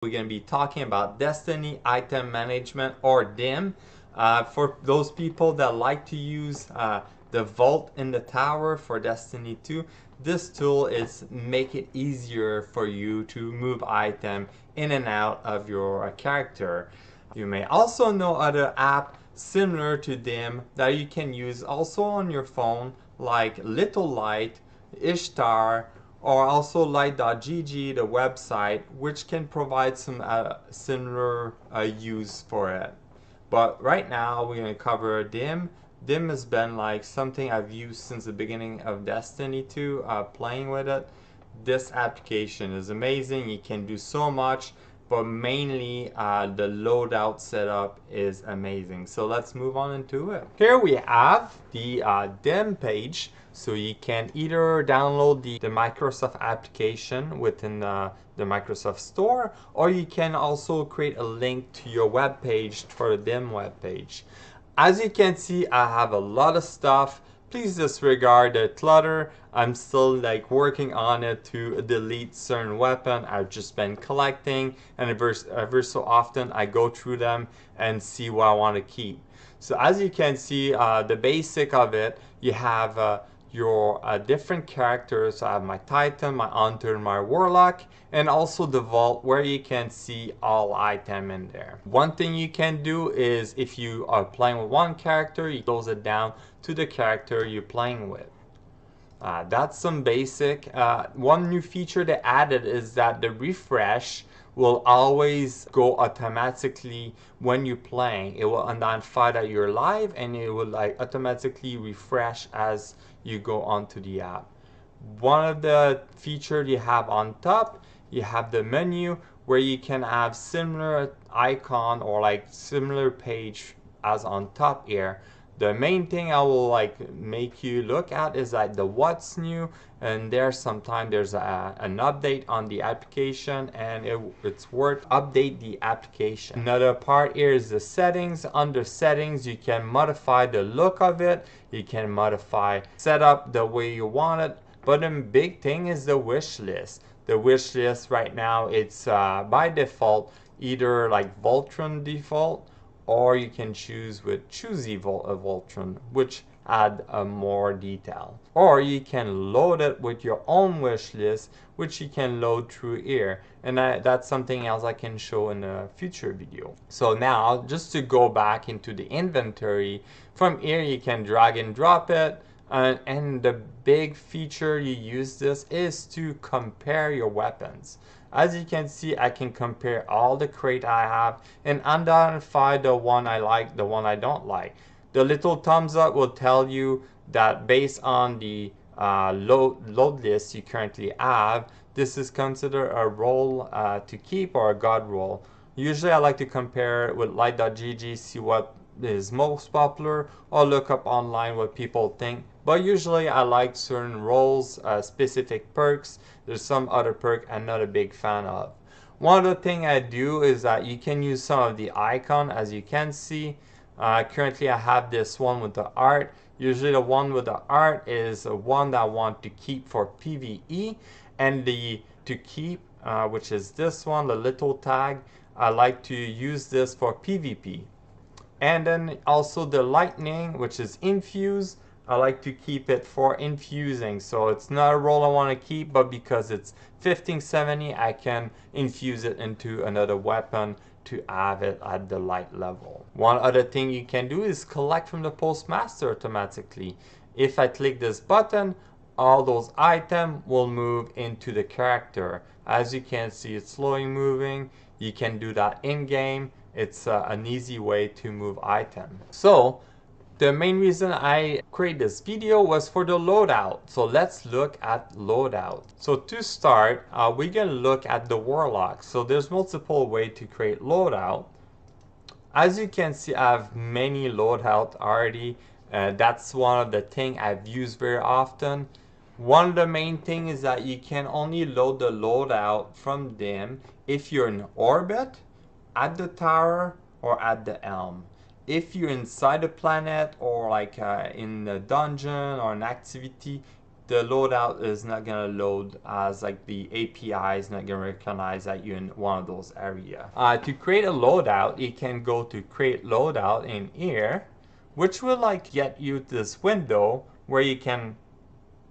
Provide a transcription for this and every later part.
We're going to be talking about Destiny Item Management, or DIM. For those people that like to use the vault in the tower for Destiny 2, this tool is make it easier for you to move item in and out of your character. You may also know other app similar to DIM that you can use also on your phone, like Little Light, Ishtar, or also light.gg, the website, which can provide some similar use for it. But right now we're going to cover DIM. DIM has been like something I've used since the beginning of Destiny 2, playing with it. This application is amazing. You can do so much, but mainly the loadout setup is amazing. So let's move on into it. Here we have the DIM page. So you can either download the Microsoft application within the Microsoft Store, or you can also create a link to your web page for the DIM web page. As you can see, I have a lot of stuff. Please disregard the clutter. I'm still like working on it to delete certain weapon I've just been collecting, and every so often I go through them and see what I want to keep. So as you can see, the basic of it, you have your different characters. So I have my Titan, my Hunter, my Warlock, and also the vault where you can see all item in there. One thing you can do is if you are playing with one character, you close it down to the character you're playing with. That's some basic. One new feature they added is that the refresh will always go automatically when you're playing. It will identify that you're live, and it will like automatically refresh as you go onto the app. One of the features you have on top, you have the menu where you can have similar icon or like similar page as on top here. The main thing I will like make you look at is like the what's new, and sometimes there's an update on the application, and it's worth update the application. Another part here is the settings. Under settings, you can modify the look of it, you can modify setup the way you want it, but the big thing is the wish list. The wish list right now, it's by default either like Voltron default, or you can choose with Choosy Voltron, which add more detail. Or you can load it with your own wish list, which you can load through here. And that's something else I can show in a future video. So now, just to go back into the inventory, from here you can drag and drop it. And the big feature you use this is to compare your weapons. As you can see, I can compare all the crate I have and identify the one I like, the one I don't like. The little thumbs up will tell you that based on the load list you currently have, this is considered a role to keep or a god role. Usually I like to compare it with light.gg, see what is most popular, or look up online what people think. But usually I like certain roles, specific perks. There's some other perk I'm not a big fan of. One other thing I do is that you can use some of the icon, as you can see. Currently I have this one with the art. Usually the one with the art is one that I want to keep for PvE, and the to keep, which is this one, the little tag, I like to use this for PvP. And then also the lightning, which is infuse, I like to keep it for infusing. So it's not a role I want to keep, but because it's 1570, I can infuse it into another weapon to have it at the light level. One other thing you can do is collect from the postmaster automatically. If I click this button, all those items will move into the character. As you can see, it's slowly moving. You can do that in game. It's an easy way to move items. So the main reason I create this video was for the loadout. So let's look at loadout. So to start, we're gonna look at the Warlocks. So there's multiple ways to create loadout. As you can see, I have many loadout already. That's one of the things I've used very often. One of the main things is that you can only load the loadout from them if you're in orbit, at the tower, or at the helm. If you're inside the planet or like in a dungeon or an activity, the loadout is not gonna load as like the API is not gonna recognize that you're in one of those areas. To create a loadout, you can go to create loadout in here, which will like get you this window where you can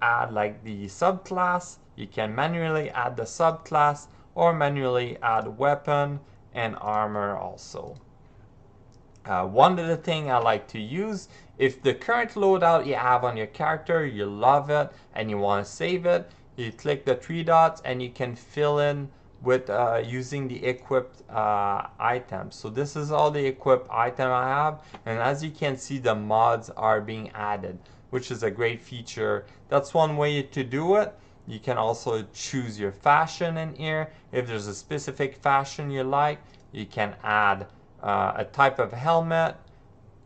add like the subclass. You can manually add the subclass or manually add weapon and armor also. One of the things I like to use, if the current loadout you have on your character, you love it and you want to save it, you click the three dots and you can fill in with using the equipped items. So this is all the equipped item I have, and as you can see, the mods are being added, which is a great feature. That's one way to do it. You can also choose your fashion in here. If there's a specific fashion you like, you can add a type of helmet,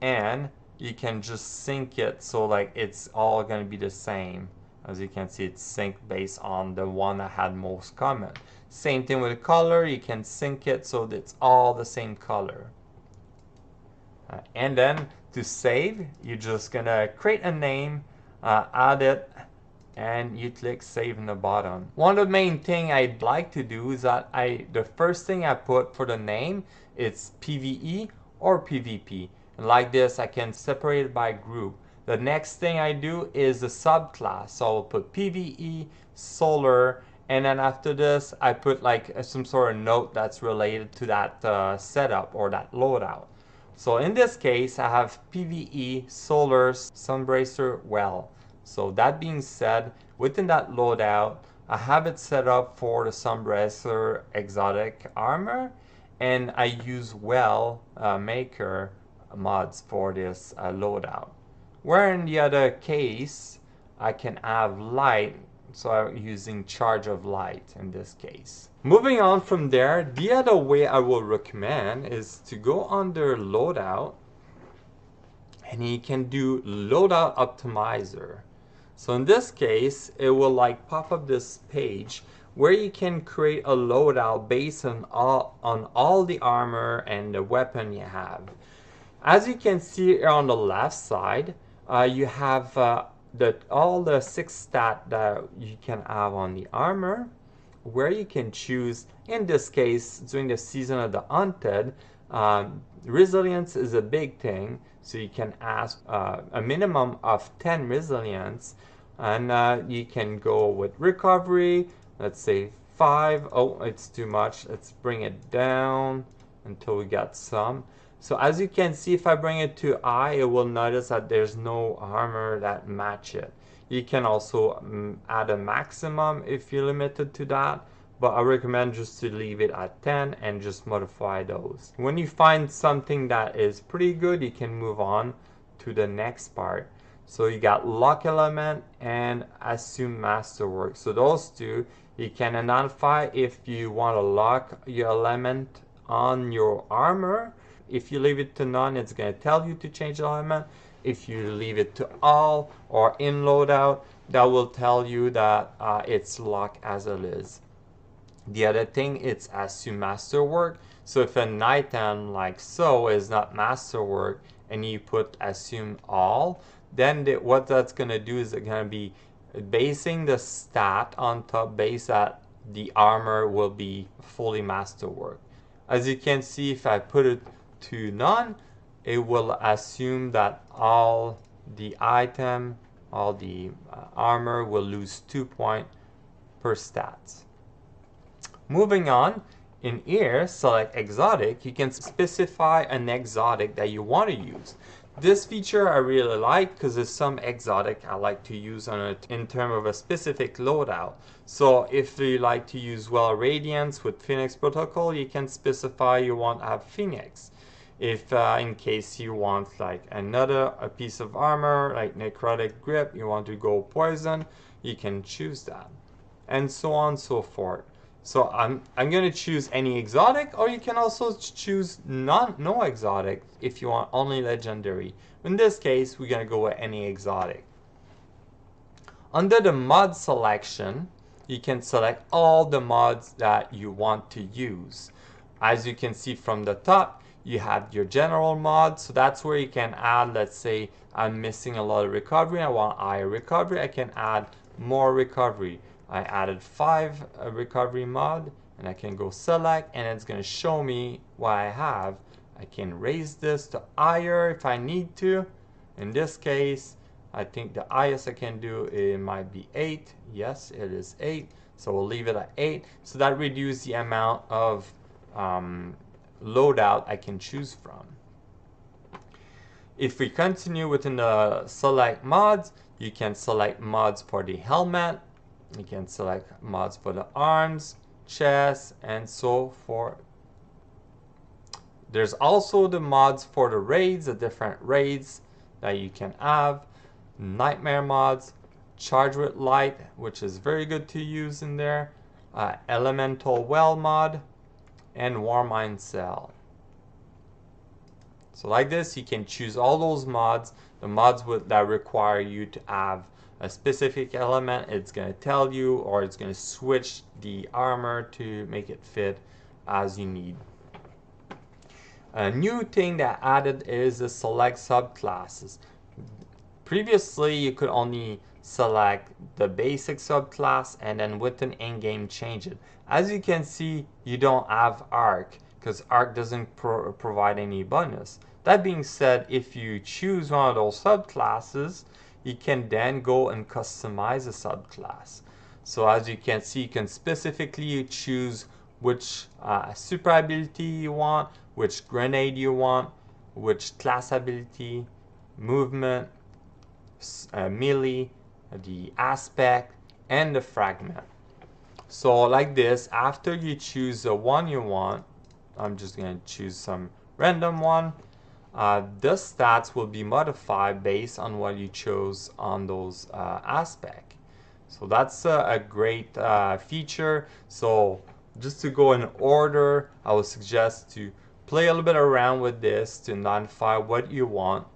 and you can just sync it so like it's all going to be the same. As you can see, it's synced based on the one that had most common. Same thing with the color, you can sync it so that it's all the same color. And then to save, you're just gonna create a name, add it, and you click save in the bottom. One of the main thing I'd like to do is that the first thing I put for the name, it's PvE or PvP. And like this, I can separate it by group. The next thing I do is the subclass. So I'll put PvE, solar, and then after this, I put like some sort of note that's related to that setup or that loadout. So in this case, I have PvE, solar, sunbracer, well. So that being said, within that loadout, I have it set up for the sunbracer exotic armor, and I use well maker mods for this loadout. Where in the other case, I can have light, so I'm using charge of light in this case. Moving on from there, the other way I will recommend is to go under loadout, and you can do loadout optimizer. So in this case, it will like pop up this page where you can create a loadout based on all the armor and the weapon you have. As you can see here on the left side, you have all the 6 stats that you can have on the armor, where you can choose, in this case, during the season of the Hunted, resilience is a big thing, so you can ask a minimum of 10 resilience, and you can go with recovery, let's say 5, oh, it's too much, let's bring it down until we got some. So as you can see, if I bring it to I, it will notice that there's no armor that match it. You can also add a maximum if you're limited to that, but I recommend just to leave it at 10 and just modify those. When you find something that is pretty good, you can move on to the next part. So you got lock element and assume masterwork. So those two, you can identify if you want to lock your element on your armor. If you leave it to none, it's going to tell you to change the element. If you leave it to all or in loadout, that will tell you that it's locked as it is. The other thing, it's assume masterwork. So if an item like so is not masterwork and you put assume all, then what that's going to do is it's going to be basing the stat on top based that the armor will be fully masterwork. As you can see, if I put it to none, it will assume that all the item, all the armor will lose 2 points per stats. Moving on, in here, select exotic, you can specify an exotic that you want to use. This feature I really like because there's some exotic I like to use on it in terms of a specific loadout. So if you like to use well Radiance with Phoenix Protocol, you can specify you want to have Phoenix. If in case you want like a piece of armor like necrotic grip, you want to go poison, you can choose that, and so on and so forth. So I'm going to choose any exotic, or you can also choose no exotic if you want only legendary. In this case, we're going to go with any exotic. Under the mod selection, you can select all the mods that you want to use. As you can see from the top, you have your general mod, so that's where you can add, let's say I'm missing a lot of recovery, I want higher recovery, I can add more recovery. I added 5 recovery mod, and I can go select, and it's going to show me what I have. I can raise this to higher if I need to. In this case, I think the highest I can do, it might be 8. Yes, it is 8. So we'll leave it at 8. So that reduces the amount of loadout I can choose from. If we continue within the select mods, you can select mods for the helmet. You can select mods for the arms, chest, and so forth. There's also the mods for the raids, the different raids that you can have. Nightmare mods, charge with light, which is very good to use in there. Elemental well mod, and Warmind cell. So like this, you can choose all those mods. The mods that require you to have a specific element, it's going to tell you, or it's going to switch the armor to make it fit as you need. A new thing that added is the select subclasses. Previously, you could only select the basic subclass and then within in-game change it. As you can see, you don't have arc because arc doesn't provide any bonus. That being said, if you choose one of those subclasses, you can then go and customize a subclass. So as you can see, you can specifically choose which super ability you want, which grenade you want, which class ability, movement, melee, the aspect, and the fragment. So like this, after you choose the one you want, I'm just going to choose some random one. The stats will be modified based on what you chose on those aspects. So that's a great feature. So just to go in order, I would suggest to play a little bit around with this to identify what you want.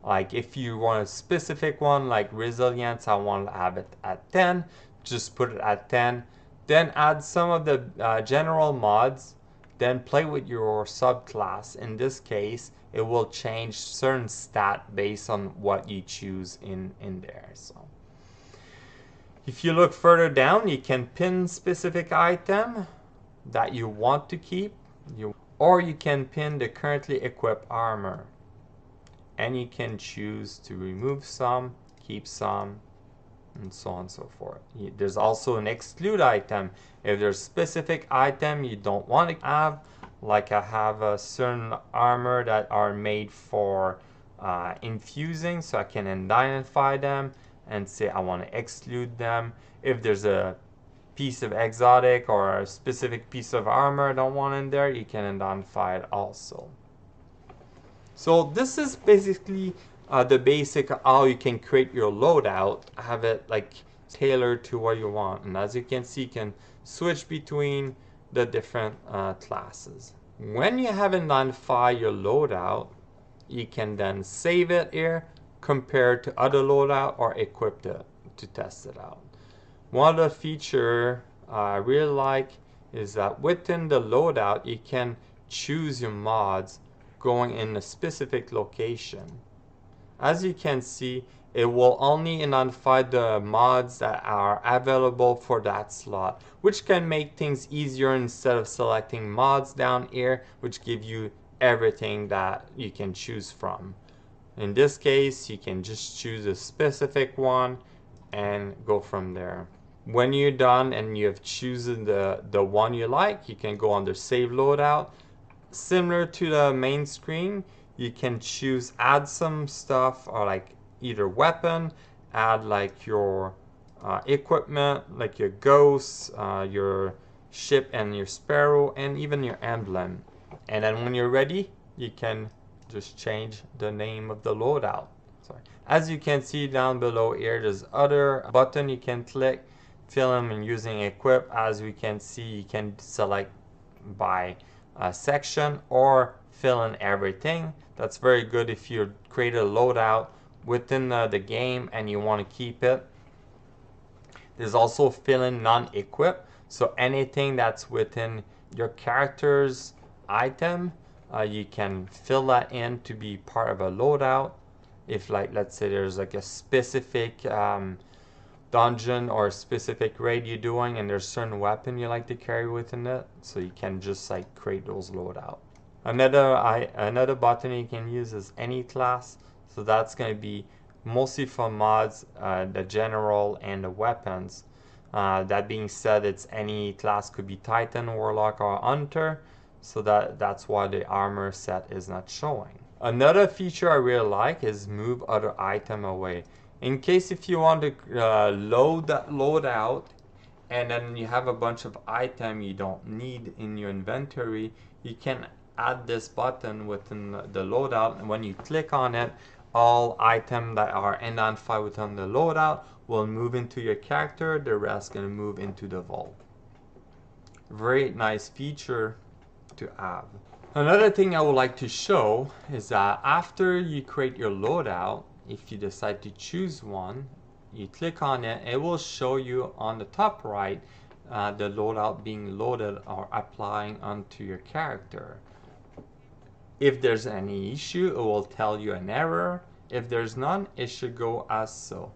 Like if you want a specific one like resilience, I want to have it at 10, just put it at 10. Then add some of the general mods, then play with your subclass. In this case, it will change certain stat based on what you choose in there. So if you look further down, you can pin specific item that you want to keep, or you can pin the currently equipped armor. And you can choose to remove some, keep some, and so on and so forth. There's also an exclude item. If there's a specific item you don't want to have, like I have a certain armor that are made for infusing, so I can identify them and say I want to exclude them. If there's a piece of exotic or a specific piece of armor I don't want in there, you can identify it also. So this is basically the basic of how you can create your loadout, have it like tailored to what you want. And as you can see, you can switch between the different classes. When you have identified your loadout, you can then save it here, compare it to other loadout, or equip it to test it out. One of the features I really like is that within the loadout, you can choose your mods going in a specific location. As you can see, it will only identify the mods that are available for that slot, which can make things easier instead of selecting mods down here, which give you everything that you can choose from. In this case, you can just choose a specific one and go from there. When you're done and you have chosen the one you like, you can go under Save Loadout. Similar to the main screen, you can choose add some stuff, or like either weapon, add like your equipment, like your ghosts, your ship and your sparrow, and even your emblem. And then when you're ready, you can just change the name of the loadout. Sorry. As you can see down below here, there's other button you can click, film and using equip. As we can see, you can select by section or fill in everything. That's very good if you create a loadout within the game and you want to keep it. There's also fill in non-equip, so anything that's within your character's item, you can fill that in to be part of a loadout. If like, let's say there's like a specific dungeon or specific raid you're doing and there's certain weapon you like to carry within it, so you can just like create those loadout. Another button you can use is any class, so that's going to be mostly for mods, the general and the weapons. That being said, it's any class, could be Titan, Warlock, or Hunter, so that's why the armor set is not showing. Another feature I really like is move other item away. In case if you want to load out and then you have a bunch of item you don't need in your inventory, you can add this button within the loadout, and when you click on it, all items that are identified within the loadout will move into your character, the rest going to move into the vault. Very nice feature to have. Another thing I would like to show is that after you create your loadout, if you decide to choose one, you click on it, it will show you on the top right the loadout being loaded or applying onto your character. If there's any issue, it will tell you an error. If there's none, it should go as so.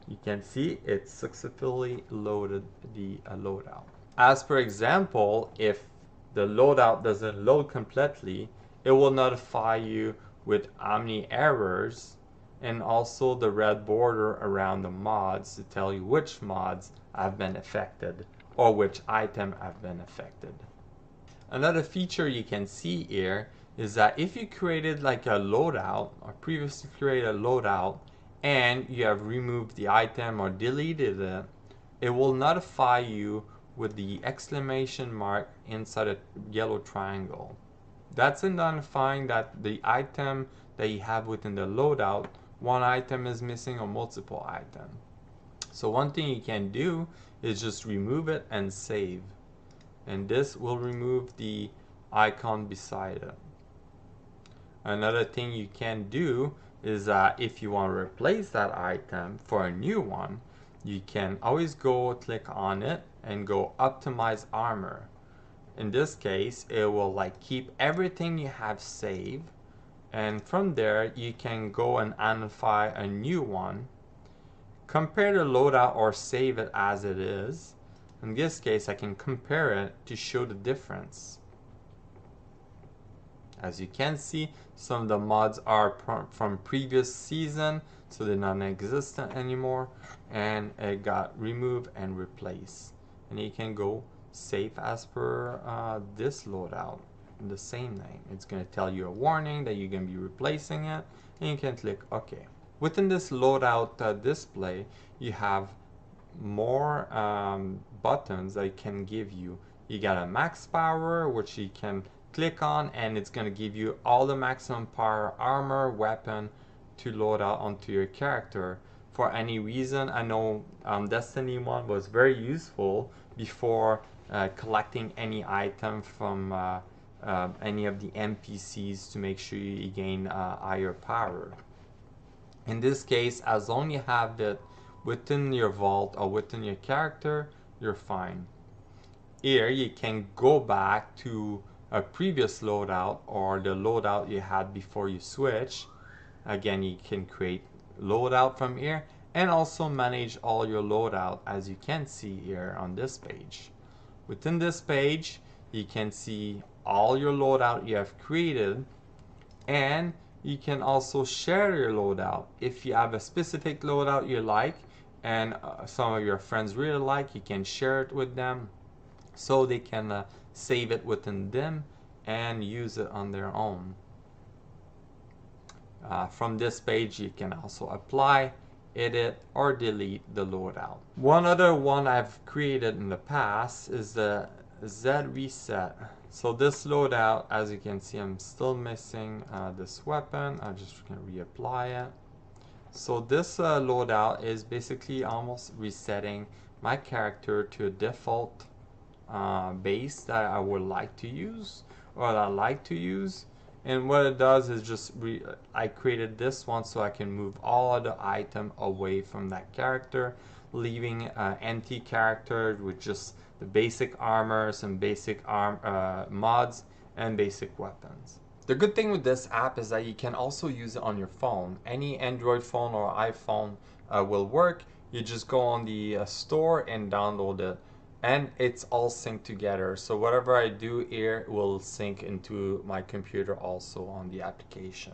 You can see it successfully loaded the loadout. As per example, if the loadout doesn't load completely, it will notify you with how many errors and also the red border around the mods to tell you which mods have been affected or which item have been affected. Another feature you can see here is that if you created like a loadout or previously created a loadout and you have removed the item or deleted it, it will notify you with the exclamation mark inside a yellow triangle. That's identifying that the item that you have within the loadout, one item is missing or multiple items. So one thing you can do is just remove it and save. And this will remove the icon beside it. Another thing you can do is if you want to replace that item for a new one, you can always go click on it and go optimize armor. In this case, it will like keep everything you have saved, and from there you can go and identify a new one, compare the loadout or save it as it is. In this case, I can compare it to show the difference. As you can see, some of the mods are from previous season, so they're non-existent anymore, and it got removed and replaced. And you can go save as per this loadout, the same name. It's going to tell you a warning that you're going to be replacing it, and you can click OK. Within this loadout display, you have more buttons that it can give you. You got a max power, which you can click on, and it's going to give you all the maximum power armor, weapon to load out onto your character. For any reason, I know Destiny 1 was very useful before collecting any item from any of the NPCs to make sure you gain higher power. In this case, as long as you have it within your vault or within your character, you're fine. Here you can go back to a previous loadout or the loadout you had before you switch. Again, you can create loadout from here and also manage all your loadout, as you can see here on this page. Within this page, you can see all your loadout you have created, and you can also share your loadout. If you have a specific loadout you like and some of your friends really like, you can share it with them so they can save it within them and use it on their own. From this page you can also apply, edit, or delete the loadout. One other one I've created in the past is the Z reset. So this loadout, as you can see, I'm still missing this weapon. I'm just going to reapply it. So this loadout is basically almost resetting my character to a default base that I would like to use, or that I like to use. And what it does is just I created this one so I can move all of the item away from that character, leaving an empty character with just the basic armor, some basic mods, and basic weapons. The good thing with this app is that you can also use it on your phone. Any Android phone or iPhone will work. You just go on the store and download it, and it's all synced together. So whatever I do here will sync into my computer also on the application.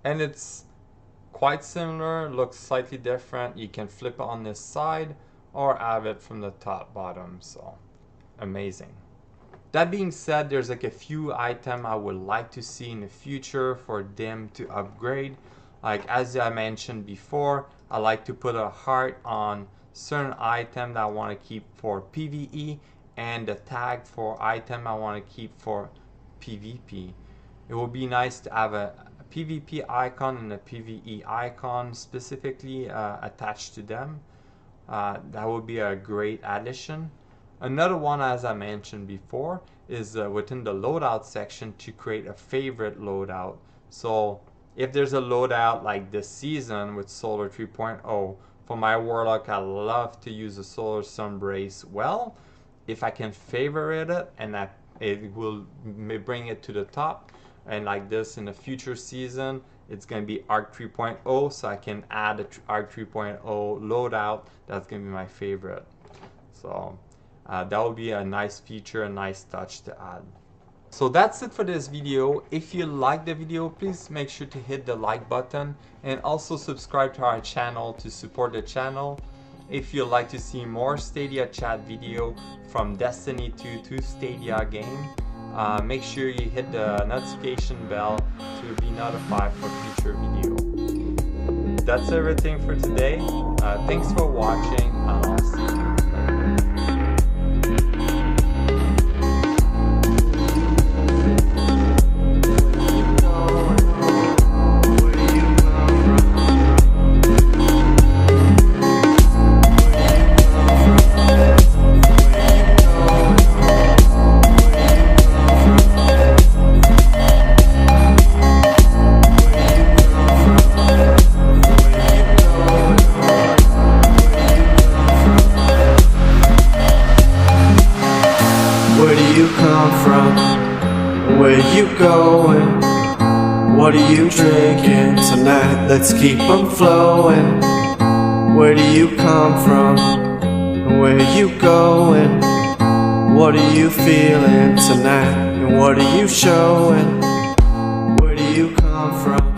And it's quite similar, looks slightly different. You can flip it on this side or have it from the top bottom. So amazing. That being said, there's like a few items I would like to see in the future for them to upgrade. Like as I mentioned before, I like to put a heart on certain item that I want to keep for PvE, and the tag for item I want to keep for PvP. It would be nice to have a PvP icon and a PvE icon specifically attached to them. That would be a great addition. Another one, as I mentioned before, is within the loadout section to create a favorite loadout. So if there's a loadout like this season with Solar 3.0, for my Warlock, I love to use the Solar Sunbrace. Well, if I can favorite it and that it will bring it to the top, and like this in the future season, it's going to be Arc 3.0, so I can add a Arc 3.0 loadout. That's going to be my favorite. So that would be a nice feature, a nice touch to add. So that's it for this video. If you like the video, please make sure to hit the like button and also subscribe to our channel to support the channel. If you'd like to see more Stadia chat video from Destiny 2 to Stadia game, make sure you hit the notification bell to be notified for future video. That's everything for today. Thanks for watching, and I'll see you. Where do you come from? Where you going? What are you drinking tonight? Let's keep 'em flowing. Where do you come from? Where you going? What are you feeling tonight? And what are you showing? Where do you come from?